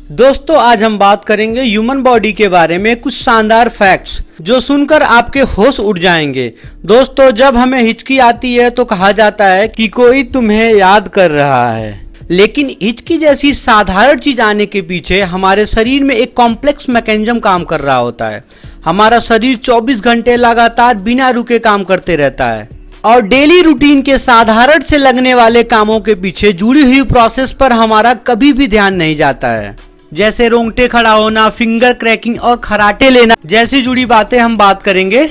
दोस्तों आज हम बात करेंगे ह्यूमन बॉडी के बारे में कुछ शानदार फैक्ट्स जो सुनकर आपके होश उड़ जाएंगे। दोस्तों जब हमें हिचकी आती है तो कहा जाता है कि कोई तुम्हें याद कर रहा है, लेकिन हिचकी जैसी साधारण चीज आने के पीछे हमारे शरीर में एक कॉम्प्लेक्स मैकेनिज्म काम कर रहा होता है। हमारा शरीर 24 घंटे लगातार बिना रुके काम करते रहता है और डेली रूटीन के साधारण से लगने वाले कामों के पीछे जुड़ी हुई प्रोसेस पर हमारा कभी भी ध्यान नहीं जाता है। जैसे रोंगटे खड़ा होना, फिंगर क्रैकिंग और खराटे लेना जैसी जुड़ी बातें हम बात करेंगे।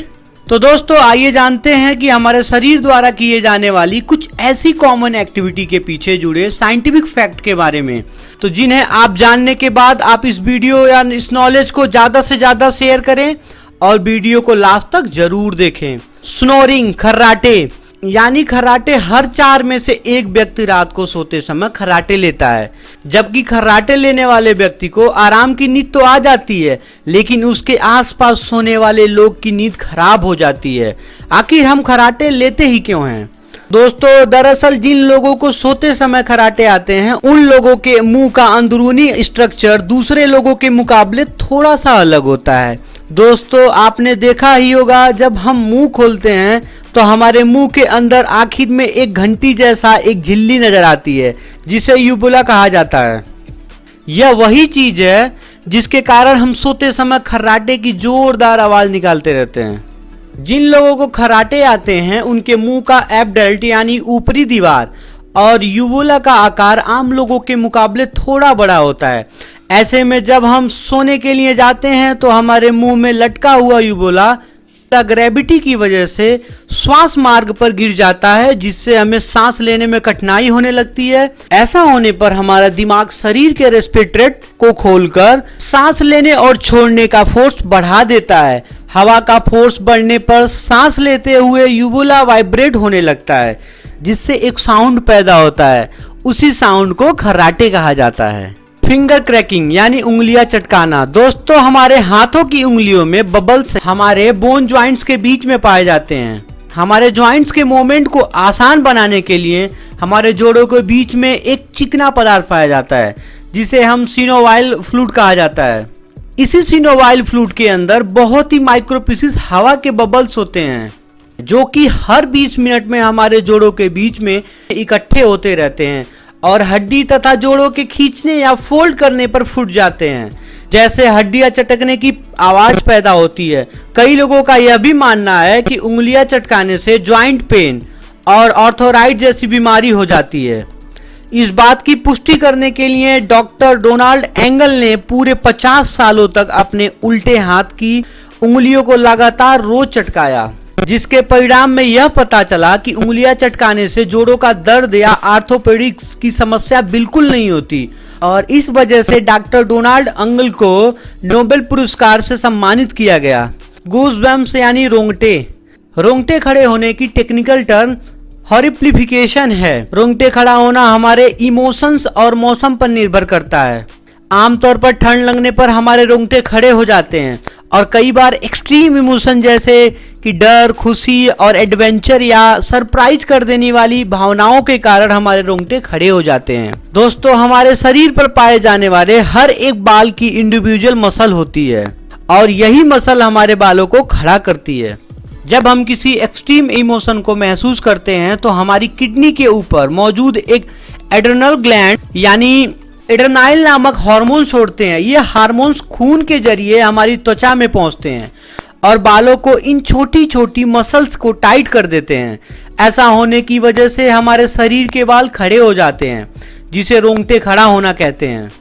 तो दोस्तों आइए जानते हैं कि हमारे शरीर द्वारा किए जाने वाली कुछ ऐसी कॉमन एक्टिविटी के पीछे जुड़े साइंटिफिक फैक्ट के बारे में, तो जिन्हें आप जानने के बाद आप इस वीडियो या इस नॉलेज को ज्यादा से ज्यादा शेयर करें और वीडियो को लास्ट तक जरूर देखें। स्नोरिंग, खर्राटे यानी खर्राटे हर 4 में से एक व्यक्ति रात को सोते समय खर्राटे लेता है, जबकि खर्राटे लेने वाले व्यक्ति को आराम की नींद तो आ जाती है, लेकिन उसके आसपास सोने वाले लोग की नींद खराब हो जाती है। आखिर हम खर्राटे लेते ही क्यों हैं? दोस्तों दरअसल जिन लोगों को सोते समय खर्राटे आते हैं उन लोगों के मुंह का अंदरूनी स्ट्रक्चर दूसरे लोगों के मुकाबले थोड़ा सा अलग होता है। दोस्तों आपने देखा ही होगा जब हम मुंह खोलते हैं तो हमारे मुंह के अंदर आखिर में एक घंटी जैसा एक झिल्ली नजर आती है जिसे यूबुला कहा जाता है। यह वही चीज है जिसके कारण हम सोते समय खर्राटे की जोरदार आवाज निकालते रहते हैं। जिन लोगों को खर्राटे आते हैं उनके मुंह का एब्डल्ट यानी ऊपरी दीवार और यूबुला का आकार आम लोगों के मुकाबले थोड़ा बड़ा होता है। ऐसे में जब हम सोने के लिए जाते हैं तो हमारे मुंह में लटका हुआ यूबुला ग्रेविटी की वजह से श्वास मार्ग पर गिर जाता है, जिससे हमें सांस लेने में कठिनाई होने लगती है। ऐसा होने पर हमारा दिमाग शरीर के रेस्पिरेटरी को खोलकर सांस लेने और छोड़ने का फोर्स बढ़ा देता है। हवा का फोर्स बढ़ने पर सांस लेते हुए यूबुला वाइब्रेट होने लगता है, जिससे एक साउंड पैदा होता है। उसी साउंड को खर्राटे कहा जाता है। फिंगर क्रैकिंग यानी उंगलियां चटकाना। दोस्तों हमारे हाथों की उंगलियों में बबल्स हमारे बोन ज्वाइंट्स के बीच में पाए जाते हैं। हमारे ज्वाइंट्स के मूवमेंट को आसान बनाने के लिए हमारे जोड़ों के बीच में एक चिकना पदार्थ पाया जाता है जिसे हम सिनोवाइल फ्लूइड कहा जाता है। इसी सिनोवाइल फ्लूइड के अंदर बहुत ही माइक्रोपीसेस हवा के बबल्स होते हैं जो कि हर 20 मिनट में हमारे जोड़ों के बीच में इकट्ठे होते रहते हैं और हड्डी तथा जोड़ों के खींचने या फोल्ड करने पर फूट जाते हैं, जैसे हड्डियां चटकने की आवाज पैदा होती है। कई लोगों का यह भी मानना है कि उंगलियां चटकाने से जॉइंट पेन और आर्थराइटिस जैसी बीमारी हो जाती है। इस बात की पुष्टि करने के लिए डॉक्टर डोनाल्ड एंगल ने पूरे 50 सालों तक अपने उल्टे हाथ की उंगलियों को लगातार रोज चटकाया, जिसके परिणाम में यह पता चला कि उंगलियां चटकाने से जोड़ों का दर्द या आर्थोपेडिक्स की समस्या बिल्कुल नहीं होती। और इस वजह से डॉक्टर डोनाल्ड एंगल को नोबेल पुरस्कार से सम्मानित किया गया। गूज़बम्प्स यानी रोंगटे। रोंगटे खड़े होने की टेक्निकल टर्म हॉरिप्लिफिकेशन है। रोंगटे खड़ा होना हमारे इमोशंस और मौसम पर निर्भर करता है। आमतौर पर ठंड लगने पर हमारे रोंगटे खड़े हो जाते हैं और कई बार एक्सट्रीम इमोशन जैसे कि डर, खुशी और एडवेंचर या सरप्राइज कर देने वाली भावनाओं के कारण हमारे रोंगटे खड़े हो जाते हैं। दोस्तों हमारे शरीर पर पाए जाने वाले हर एक बाल की इंडिविजुअल मसल होती है और यही मसल हमारे बालों को खड़ा करती है। जब हम किसी एक्सट्रीम इमोशन को महसूस करते हैं तो हमारी किडनी के ऊपर मौजूद एक एड्रेनल ग्लैंड यानी एड्रेनाइल नामक हार्मोन छोड़ते हैं। ये हार्मोन्स खून के जरिए हमारी त्वचा में पहुंचते हैं और बालों को इन छोटी छोटी मसल्स को टाइट कर देते हैं। ऐसा होने की वजह से हमारे शरीर के बाल खड़े हो जाते हैं, जिसे रोंगटे खड़ा होना कहते हैं।